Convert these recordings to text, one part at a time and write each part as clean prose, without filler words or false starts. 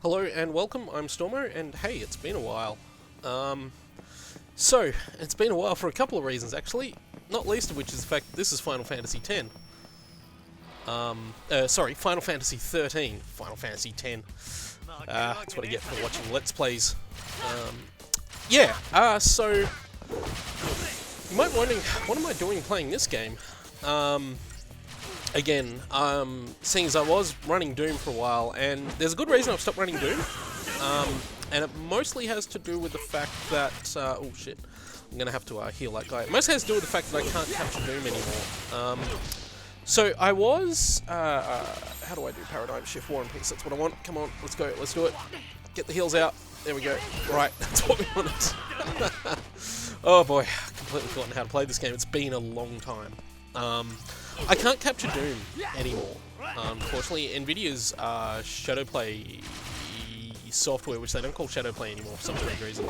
Hello and welcome, I'm Stormo, and hey, it's been a while. So, it's been a while for a couple of reasons actually, not least of which is the fact that this is Final Fantasy X. Sorry, Final Fantasy XIII. Final Fantasy X. That's what I get for watching Let's Plays. So, you might be wondering, what am I doing playing this game? Again, seeing as I was running Doom for a while, and there's a good reason I've stopped running Doom, and it mostly has to do with the fact that, oh shit, I'm gonna have to heal that guy. It mostly has to do with the fact that I can't capture Doom anymore. So I was, how do I do Paradigm Shift, War and Peace? That's what I want. Come on, let's go, let's do it. Get the heals out. There we go. Right, that's what we wanted. Oh boy, I've completely forgotten how to play this game. It's been a long time. I can't capture Doom anymore. Unfortunately, Nvidia's Shadowplay software, which they don't call Shadowplay anymore for some strange reason,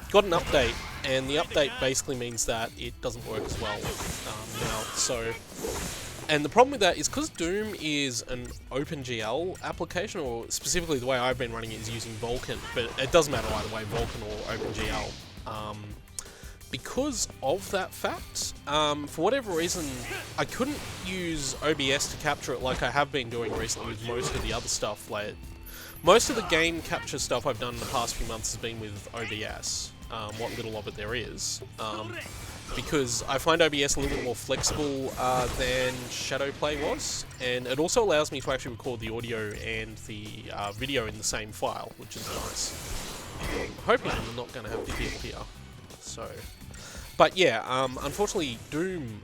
got an update, and the update basically means that it doesn't work as well now. So, and the problem with that is because Doom is an OpenGL application, or specifically the way I've been running it is using Vulkan, but it doesn't matter either way, Vulkan or OpenGL. Because of that fact, for whatever reason, I couldn't use OBS to capture it like I have been doing recently with most of the other stuff. Like, most of the game capture stuff I've done in the past few months has been with OBS, what little of it there is. Because I find OBS a little bit more flexible than Shadowplay was, and it also allows me to actually record the audio and the video in the same file, which is nice. I'm hoping I'm not going to have difficulty here. So, but yeah, unfortunately, Doom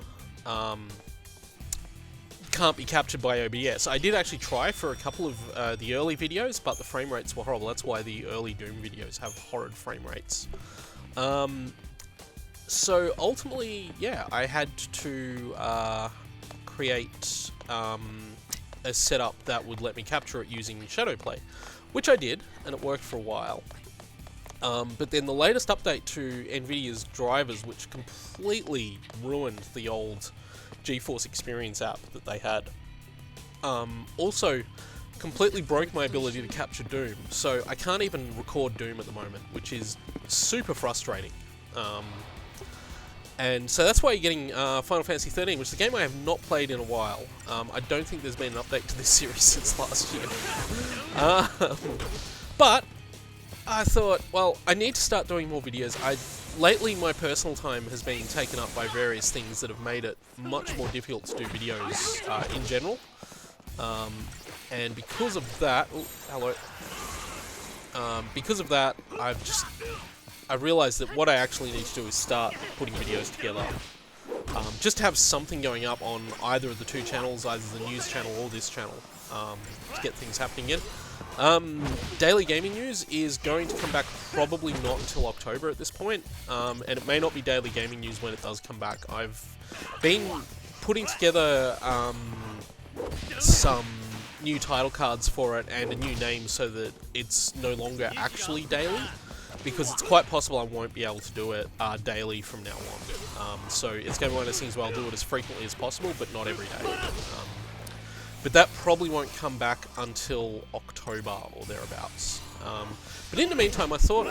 can't be captured by OBS. I did actually try for a couple of the early videos, but the frame rates were horrible. That's why the early Doom videos have horrid frame rates. So ultimately, yeah, I had to create a setup that would let me capture it using Shadowplay, which I did, and it worked for a while. But then the latest update to Nvidia's drivers, which completely ruined the old GeForce Experience app that they had, also completely broke my ability to capture Doom. So I can't even record Doom at the moment, which is super frustrating. And so that's why you're getting Final Fantasy XIII, which is a game I have not played in a while. I don't think there's been an update to this series since last year. But I thought, well, I need to start doing more videos. Lately, my personal time has been taken up by various things that have made it much more difficult to do videos in general. And because of that, oh, hello. Because of that, I've realised that what I actually need to do is start putting videos together. Just to have something going up on either of the two channels, either the news channel or this channel, to get things happening again. Daily Gaming News is going to come back probably not until October at this point, and it may not be Daily Gaming News when it does come back. I've been putting together some new title cards for it and a new name so that it's no longer actually daily, because it's quite possible I won't be able to do it daily from now on. So it's going to be one of those things where I'll do it as frequently as possible, but not every day. But that probably won't come back until October or thereabouts. But in the meantime, I thought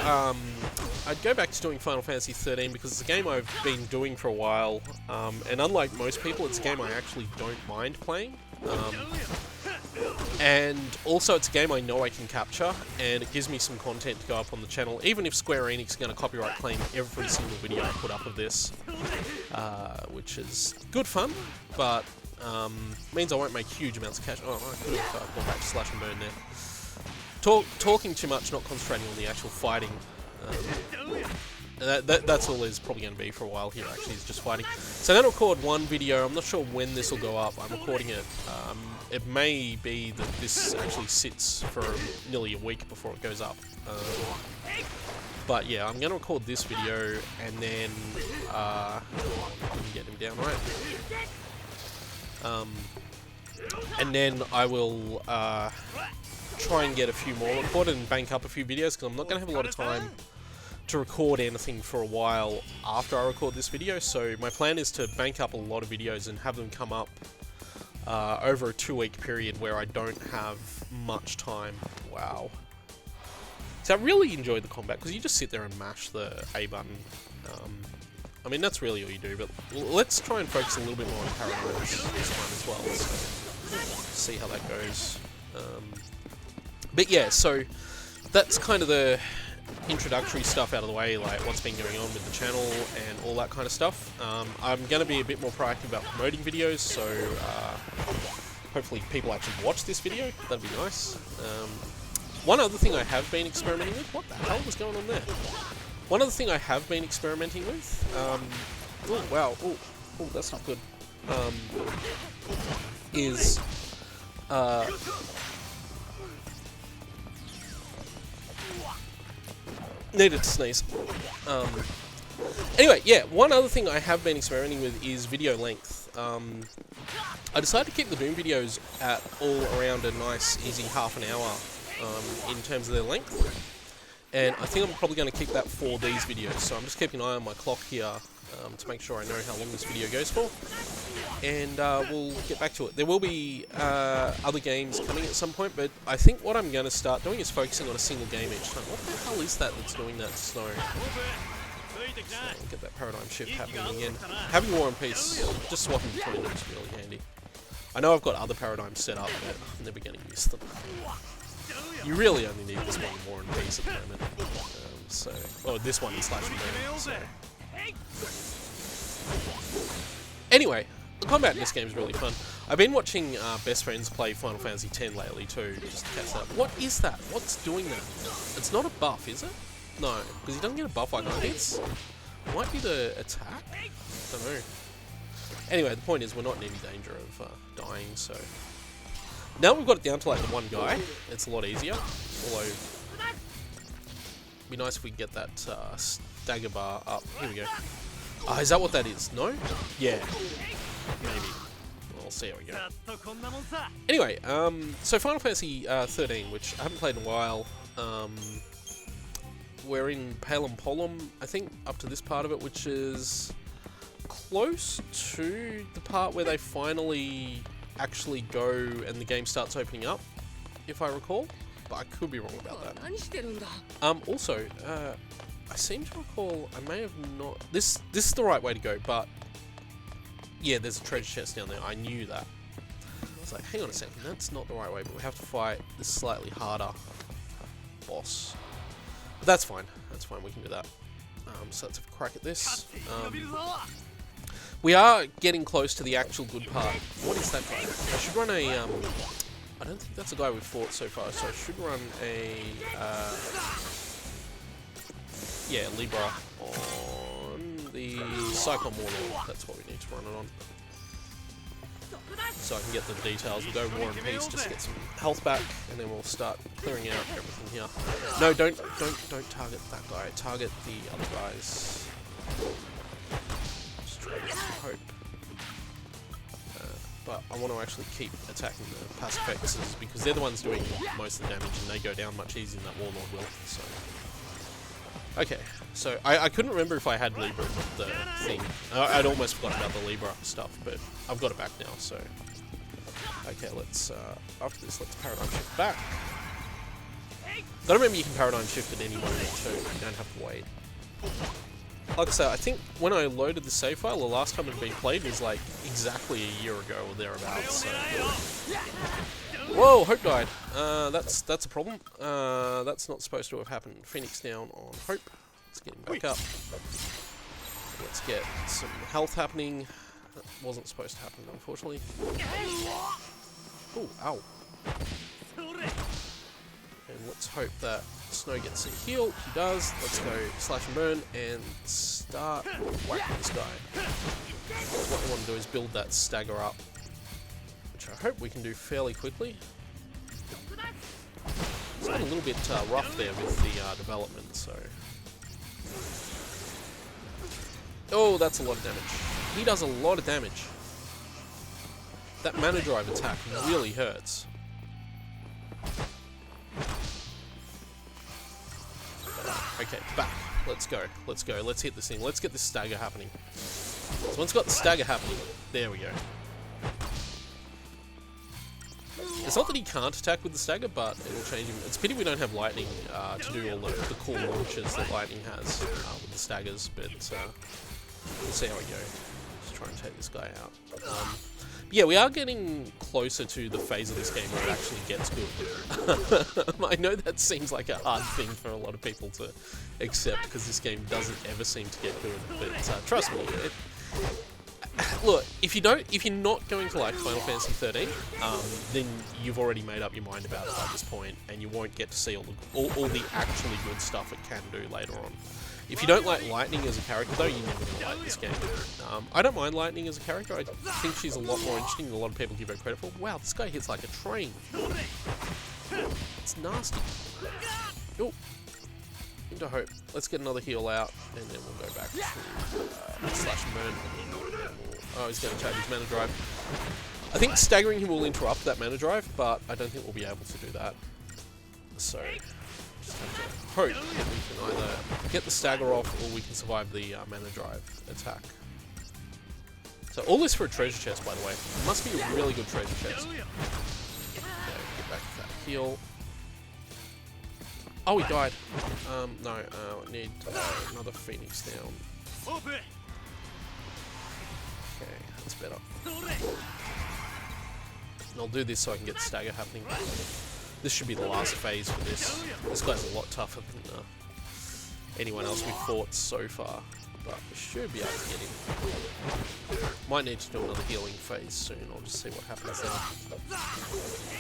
I'd go back to doing Final Fantasy XIII because it's a game I've been doing for a while, and unlike most people, it's a game I actually don't mind playing. And also, it's a game I know I can capture, and it gives me some content to go up on the channel, even if Square Enix is going to copyright claim every single video I put up of this, which is good fun, but means I won't make huge amounts of cash. Oh, I could have gone back to Slash and Burn there. Talking too much, not concentrating on the actual fighting. That's all there's probably going to be for a while here, actually, is just fighting. So I'm going to record one video. I'm not sure when this will go up. I'm recording it. It may be that this actually sits for nearly a week before it goes up. But yeah, I'm going to record this video, and then let me get him down right. And then I will try and get a few more recorded and bank up a few videos, because I'm not going to have a lot of time to record anything for a while after I record this video. So my plan is to bank up a lot of videos and have them come up over a 2-week period where I don't have much time wow. So I really enjoyed the combat, because you just sit there and mash the A button. I mean, that's really all you do, but let's try and focus a little bit more on paradigms this time as well, so see how that goes. But yeah, so that's kind of the introductory stuff out of the way, like what's been going on with the channel and all that kind of stuff. I'm going to be a bit more proactive about promoting videos, so hopefully people actually watch this video. That'd be nice. One other thing I have been experimenting with, what the hell was going on there? One other thing I have been experimenting with, oh wow, oh that's not good, is, needed to sneeze. Anyway, yeah, one other thing I have been experimenting with is video length. I decided to keep the Doom videos at all around a nice, easy half an hour in terms of their length. And I think I'm probably going to keep that for these videos. So I'm just keeping an eye on my clock here to make sure I know how long this video goes for. And we'll get back to it. There will be other games coming at some point, but I think what I'm going to start doing is focusing on a single game each time. What the hell is that that's doing that snow? So get that paradigm shift happening again. Having War and Peace, just swapping between them is really handy. I know I've got other paradigms set up, but I'm never going to use them. You really only need this one War and Peace at the moment. This one is Slash and Burn, so. Anyway, the combat in this game is really fun. I've been watching best friends play Final Fantasy X lately too, just to catch that. What is that? What's doing that? It's not a buff, is it? No, because he doesn't get a buff like I hits. Might be the attack? I don't know. Anyway, the point is we're not in any danger of dying, so... Now we've got it down to like the one guy, it's a lot easier. Although, it'd be nice if we get that stagger bar up. Here we go. Is that what that is? No? Yeah. Maybe. We'll see how we go. Anyway, so Final Fantasy XIII, which I haven't played in a while. We're in Palem Polem, I think, up to this part of it, which is close to the part where they finally actually go and the game starts opening up, if I recall, but I could be wrong about that. Also, I seem to recall, I may have not, this is the right way to go, but yeah, there's a treasure chest down there, I knew that. I was like, hang on a second, that's not the right way, but we have to fight this slightly harder boss. But that's fine, we can do that. So let's have a crack at this. We are getting close to the actual good part. What is that guy? I should run a, I don't think that's a guy we've fought so far, so I should run a, yeah, Libra on the Cyclone Warlord. That's what we need to run it on. So I can get the details. We'll go War and Peace, just get some health back, and then we'll start clearing out everything here. No, don't target that guy. Target the other guys. Hope. But I want to actually keep attacking the passive effects because they're the ones doing most of the damage and they go down much easier than that Warlord will. So. Okay, so I couldn't remember if I had Libra with the thing. I'd almost forgotten about the Libra stuff, but I've got it back now, so... Okay, let's, after this, let's paradigm shift back. Gotta remember you can paradigm shift at any moment too, you don't have to wait. Like I said, I think when I loaded the save file, the last time it had been played was like exactly a year ago or thereabouts. So. Whoa, Hope died. That's a problem. That's not supposed to have happened. Phoenix down on Hope. Let's get him back up. Let's get some health happening. That wasn't supposed to happen, unfortunately. Oh, ow. And let's hope that Snow gets a heal. He does. Let's go slash and burn and start whacking this guy. What we want to do is build that stagger up, which I hope we can do fairly quickly. It's been a little bit rough there with the development, so... Oh, that's a lot of damage. He does a lot of damage. That mana drive attack really hurts. Okay, back. Let's go. Let's go. Let's hit this thing. Let's get this stagger happening. So once it's got the stagger happening, there we go. The It's not that he can't attack with the stagger, but it will change him. It's a pity we don't have lightning to do all the cool launches that lightning has with the staggers, but we'll see how we go. Just try and take this guy out. But yeah, we are getting closer to the phase of this game where it actually gets good. I know that seems like a hard thing for a lot of people to accept, because this game doesn't ever seem to get good, but trust me, look, if you're not going to like Final Fantasy XIII, then you've already made up your mind about it by this point, and you won't get to see all the actually good stuff it can do later on. If you don't like Lightning as a character, though, you're never going to like this game. I don't mind Lightning as a character. I think she's a lot more interesting than a lot of people give her credit for. Wow, this guy hits like a train. It's nasty. Oh, into hope. Let's get another heal out, and then we'll go back to slash burn. Oh, he's going to charge his mana drive. I think staggering him will interrupt that mana drive, but I don't think we'll be able to do that. So, just have to hope that we can either get the stagger off, or we can survive the mana drive attack. So all this for a treasure chest, by the way. It must be a really good treasure chest. Okay, get back to that heal. Oh, he died. No, I need another Phoenix down. Okay, that's better. And I'll do this so I can get the stagger happening. This should be the last phase for this. This guy's a lot tougher than anyone else we've fought so far, but we should be able to get him. Might need to do another healing phase soon. I'll just see what happens there.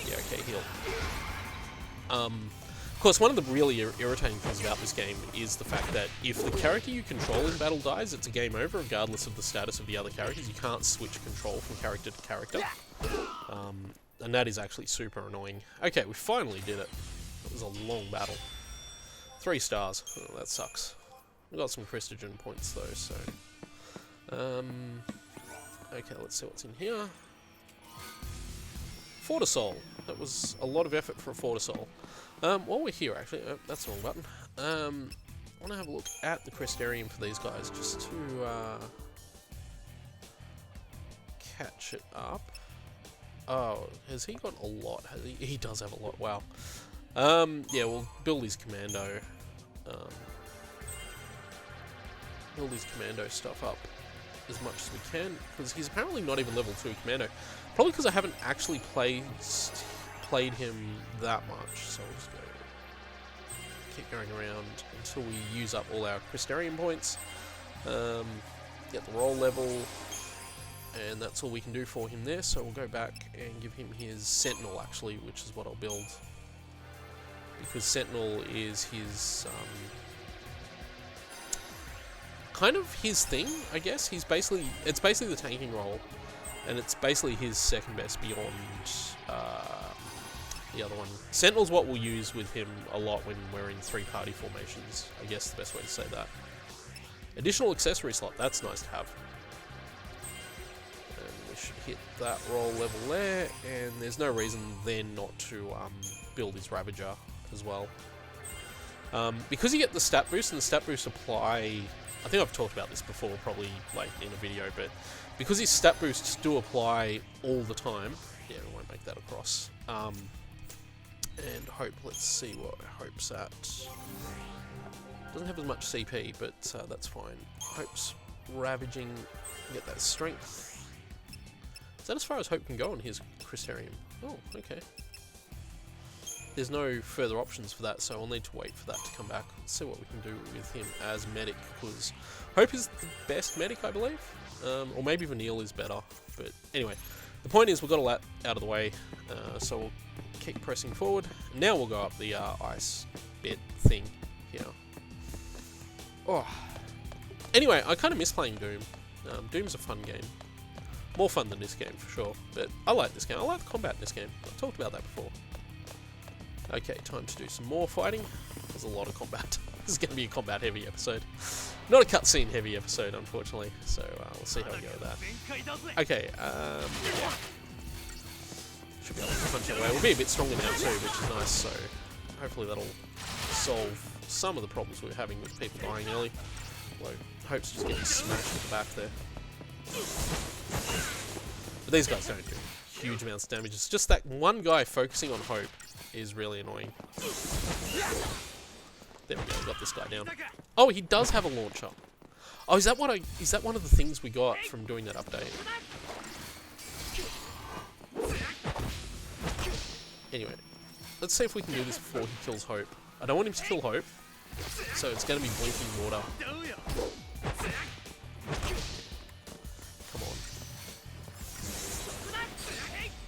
Yeah, okay, heal. Of course, one of the really irritating things about this game is the fact that if the character you control in battle dies, it's a game over regardless of the status of the other characters. You can't switch control from character to character. And that is actually super annoying. Okay, we finally did it. It was a long battle. 3 stars. Oh, that sucks. We got some Christogen points though, so... okay, let's see what's in here. Fortisol. That was a lot of effort for a Fortisol. While we're here, actually, that's the wrong button. I want to have a look at the Crystarium for these guys, just to catch it up. Oh, has he got a lot? Has he? He does have a lot. Wow. Yeah, we'll build his commando. Build his commando stuff up as much as we can, because he's apparently not even level 2 commando. Probably because I haven't actually played him that much, so we'll just go keep going around until we use up all our Crystarium points, get the roll level, and that's all we can do for him there. So we'll go back and give him his Sentinel, actually, which is what I'll build, because Sentinel is his kind of his thing, I guess. It's basically the tanking role, and it's basically his second best beyond the other one. Sentinel's what we'll use with him a lot when we're in 3-party formations, I guess the best way to say that. Additional accessory slot, that's nice to have. And we should hit that roll level there, and there's no reason then not to build his Ravager as well. Because you get the stat boost, and the stat boost apply... I think I've talked about this before, probably like in a video, but because his stat boosts do apply all the time... Yeah, we won't make that across. And Hope, let's see what Hope's at. Doesn't have as much CP, but that's fine. Hope's ravaging, get that strength. Is that as far as Hope can go on his Crystarium? Oh, okay. There's no further options for that, so I'll need to wait for that to come back. Let's see what we can do with him as medic, because Hope is the best medic, I believe. Or maybe Vanille is better, but anyway. The point is, we've got a lot out of the way, so we'll keep pressing forward. Now we'll go up the ice bit thing here. Oh. Anyway, I kind of miss playing Doom. Doom's a fun game. More fun than this game, for sure. But I like this game. I like the combat in this game. I've talked about that before. Okay, time to do some more fighting. There's a lot of combat. This is going to be a combat-heavy episode. Not a cutscene-heavy episode, unfortunately. So we'll see how we go with that. Okay, yeah. Should be able to punch our way. We'll be a bit stronger now too, which is nice. So hopefully that'll solve some of the problems we're having with people dying early. Although Hope's just getting smashed at the back there. But these guys don't do huge amounts of damage. It's just that one guy focusing on Hope is really annoying. There we go, got this guy down. Oh, he does have a launcher. Oh, is that one of the things we got from doing that update? Anyway, let's see if we can do this before he kills Hope. I don't want him to kill Hope, so it's going to be blinking water. Come on.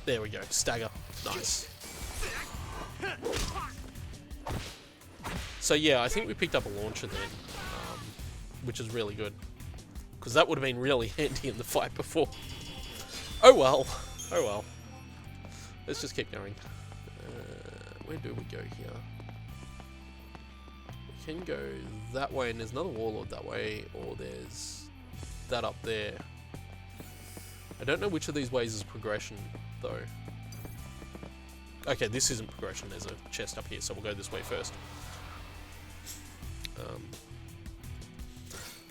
There we go, stagger. Nice. So yeah, I think we picked up a launcher then, which is really good. Because that would have been really handy in the fight before. Oh well. Oh well. Let's just keep going. Where do we go here? We can go that way, and there's another warlord that way, or there's that up there. I don't know which of these ways is progression, though. Okay, this isn't progression. There's a chest up here, so we'll go this way first.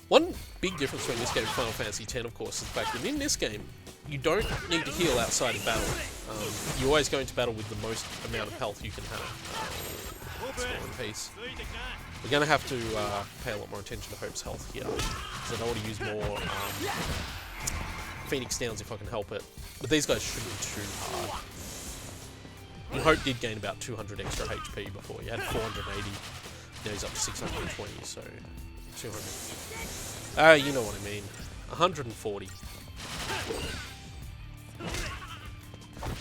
One big difference between this game and Final Fantasy X, of course, is the fact that in this game, you don't need to heal outside of battle. You always go into battle with the most amount of health you can have. Let's go in peace. We're going to have to pay a lot more attention to Hope's health here, because I don't want to use more Phoenix Downs if I can help it. But these guys shouldn't be too hard. And Hope did gain about 200 extra HP before. He had 480. Now he's up to 620, so 200. You know what I mean. 140.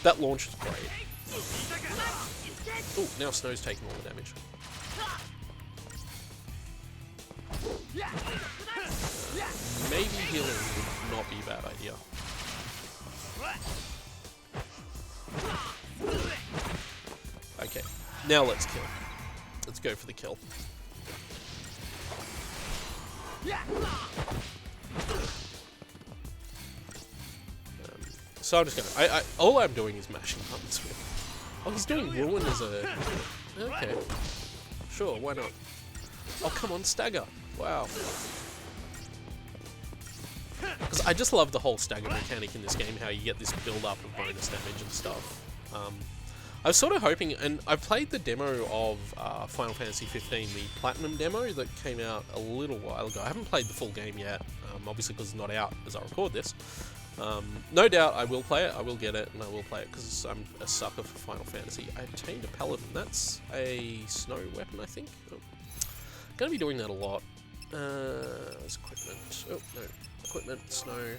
That launch is great. Oh, now Snow's taking all the damage. Maybe healing would not be a bad idea. Okay, now let's kill. Let's go for the kill. So I'm just gonna. All I'm doing is mashing buttons with. Oh, he's doing Ruin as a. Okay. Sure, why not? Oh, come on, stagger. Wow. Because I just love the whole stagger mechanic in this game, how you get this build-up of bonus damage and stuff. I was sort of hoping, and I played the demo of Final Fantasy XV, the Platinum demo that came out a little while ago. I haven't played the full game yet, obviously because it's not out as I record this. No doubt I will play it, I will get it, and I will play it because I'm a sucker for Final Fantasy. I obtained a Paladin. That's a snow weapon, I think. Oh. Gonna be doing that a lot. There's equipment. Oh, no. Equipment, snow.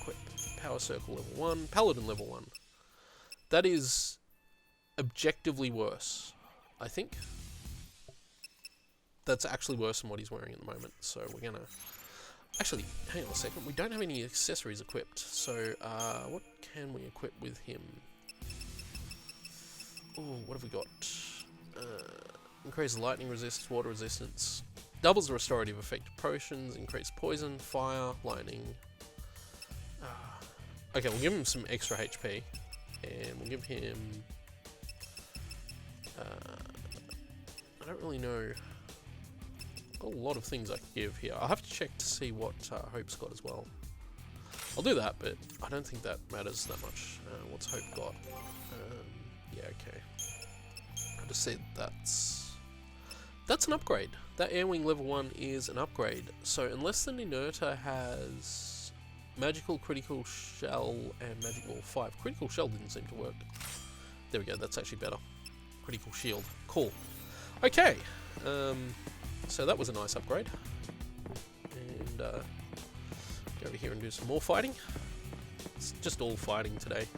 Equip. Power Circle level 1. Paladin level 1. That is objectively worse, I think. That's actually worse than what he's wearing at the moment, so we're gonna... Actually, hang on a second, we don't have any accessories equipped, so what can we equip with him? Oh, what have we got? Increases lightning resistance, water resistance, doubles the restorative effect of potions, increase poison, fire, lightning. Okay, we'll give him some extra HP. And we'll give him... I don't really know... Got a lot of things I could give here. I'll have to check to see what Hope's got as well. I'll do that, but I don't think that matters that much. What's Hope got? Yeah, okay. I just said that's an upgrade. That Airwing level 1 is an upgrade. So unless the Ninurta has... Magical, Critical Shell, and Magical 5. Critical Shell didn't seem to work. There we go, that's actually better. Critical Shield. Cool. Okay. So that was a nice upgrade. And go over here and do some more fighting. It's just all fighting today.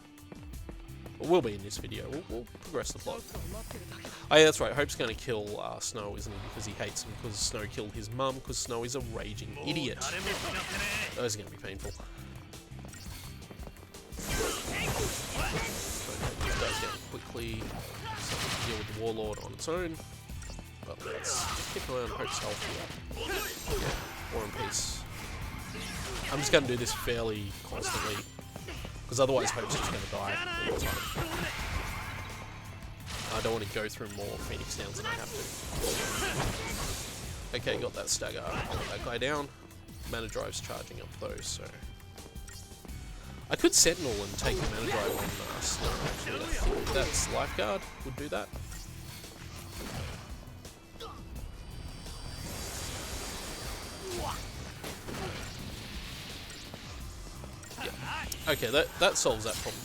Or will be in this video. We'll progress the plot. Oh yeah, that's right. Hope's going to kill Snow, isn't he? Because he hates him. Because Snow killed his mum. Because Snow is a raging idiot. Those are going to be painful. These guys down quickly. So we can deal with the Warlord on its own. But let's just keep around Hope's health here. Yeah, War and Peace. I'm just going to do this fairly constantly. Because otherwise Hope's just going to die all the time. I don't want to go through more Phoenix Downs than I have to. Okay, got that stagger. Got that guy down. Mana Drive's charging up though, so... I could Sentinel and take the mana drive on Stormo, actually. I think that's Lifeguard would do that. Yeah. Okay, that solves that problem.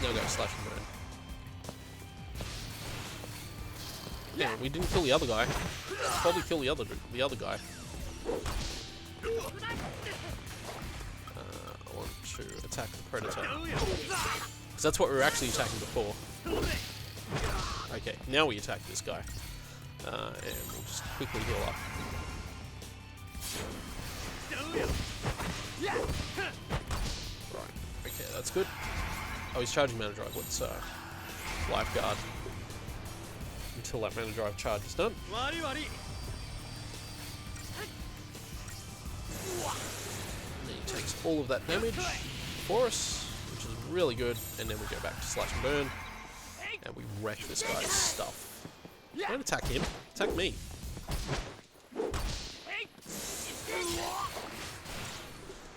Now go Slash and Burn. Yeah, we didn't kill the other guy. Probably kill the other guy. I want to attack the Predator. Because that's what we were actually attacking before. Okay, now we attack this guy. And we'll just quickly heal up. Right, okay, that's good. Oh, he's charging mana drive. Let's Lifeguard until that mana drive charge is done. And he takes all of that damage for us, which is really good. And then we go back to Slash and Burn, and we wreck this guy's stuff. Don't attack him, attack me.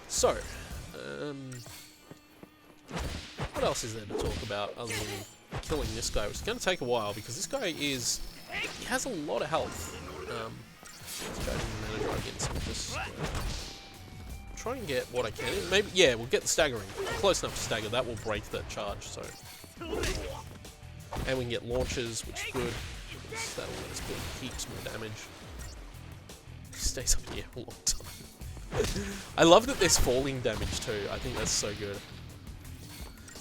So, what else is there to talk about other than killing this guy, which is going to take a while because this guy he has a lot of health. Let's go to the mana drive again, so we'll just try and get what I can. Maybe, yeah, we'll get the staggering. Close enough to stagger, that will break that charge, so. And we can get launches, which is good. That'll let us build heaps more damage. He stays up in the air a long time. I love that there's falling damage too. I think that's so good.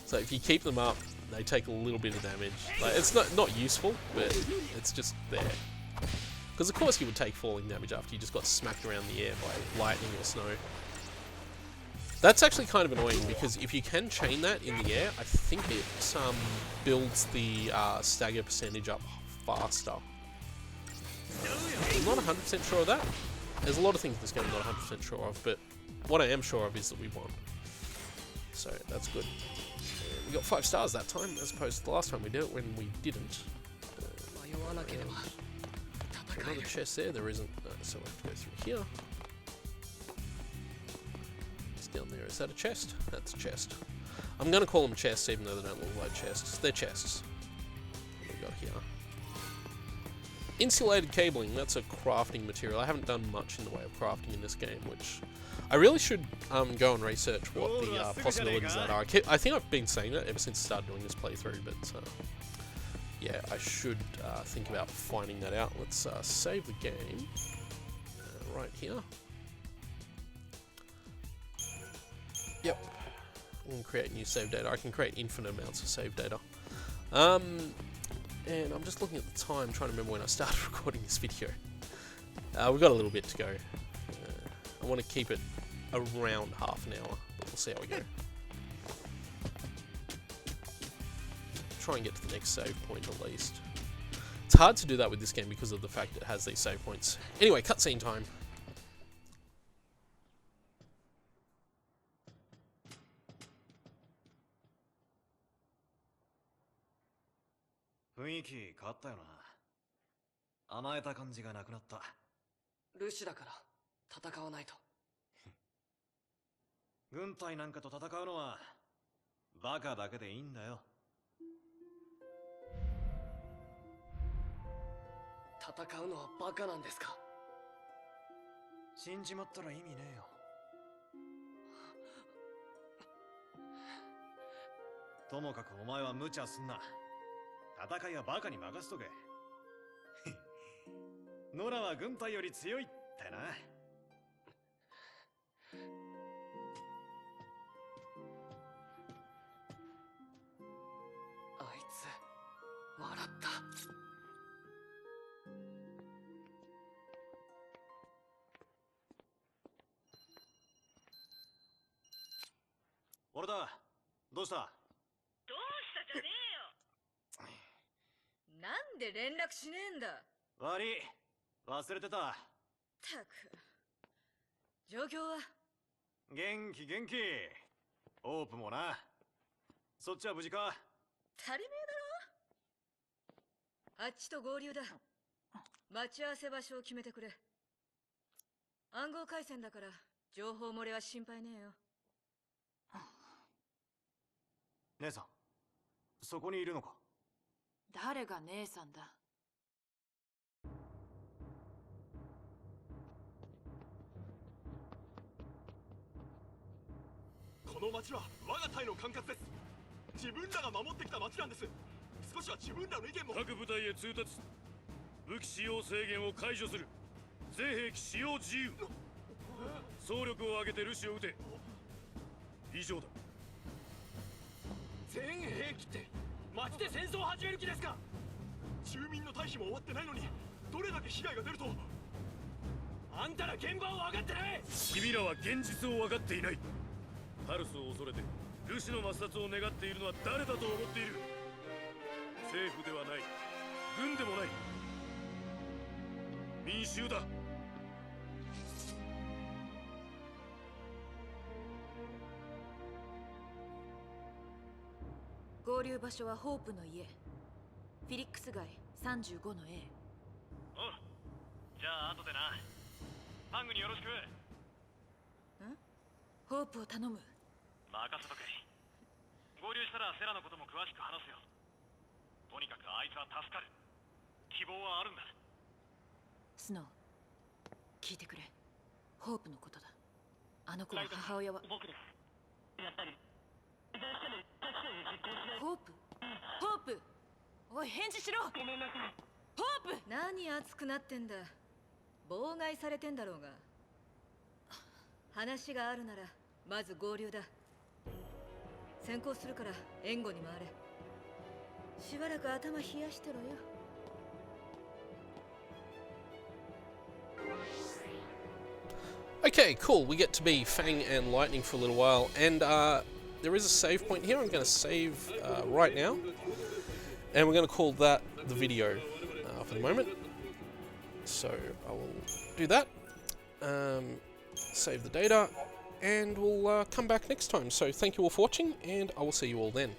So if you keep them up, they take a little bit of damage. Like, it's not useful, but it's just there. Because of course you would take falling damage after you just got smacked around the air by lightning or snow. That's actually kind of annoying because if you can chain that in the air, I think it builds the stagger percentage up faster. I'm not 100% sure of that. There's a lot of things in this game I'm not 100% sure of, but what I am sure of is that we won. So that's good. We got 5 stars that time, as opposed to the last time we did it when we didn't. Another chest there? There isn't. So we have to go through here. It's down there. Is that a chest? That's a chest. I'm going to call them chests even though they don't look like chests. They're chests. What do we got here? Insulated cabling. That's a crafting material. I haven't done much in the way of crafting in this game, which I really should go and research what the possibilities that are. I think I've been saying that ever since I started doing this playthrough, but yeah, I should think about finding that out. Let's save the game right here. Yep. We can create new save data. I can create infinite amounts of save data. And I'm just looking at the time, trying to remember when I started recording this video. We've got a little bit to go. I want to keep it around half an hour, but we'll see how we go. Try and get to the next save point at least. It's hard to do that with this game because of the fact it has these save points. Anyway, cutscene time. 姉さん、そこにいるのか？誰が姉さんだ。この町は我が隊の管轄です。自分らが守ってきた町なんです。少しは自分らの意見も。各部隊へ通達。武器使用制限を解除する。全兵器使用自由。総力を挙げてルシを撃て。以上だ。全兵器って町で戦争を始める気ですか？住民の退避も終わってないのにどれだけ被害が出ると。あんたら現場を分かってない。君らは現実を分かっていない。ハルスを恐れてルシの抹殺を願っているのは誰だと思っている。政府ではない、軍でもない、民衆だ。合流場所はホープの家、フィリックス街35の A。 おう、じゃあ後でな。ハングによろしく。ホープを頼む。任せとけ。合流したらセラのことも詳しく話すよ。とにかくあいつは助かる。希望はあるんだ。スノー、聞いてくれ。ホープのことだ。あの子の母親は僕です。やっぱりホープ。ホープ、おい返事しろ。ごめんなさい。ホープ。何熱くなってんだ。妨害されてんだろうが。話があるならまず合流だ。先行するから援護に回れ。しばらく頭冷やしてろよ。Okay, cool. We get to be Fang and Lightning for a little while, and there is a save point here. I'm going to save right now, and we're going to call that the video for the moment. So I will do that, save the data, and we'll come back next time. So thank you all for watching, and I will see you all then.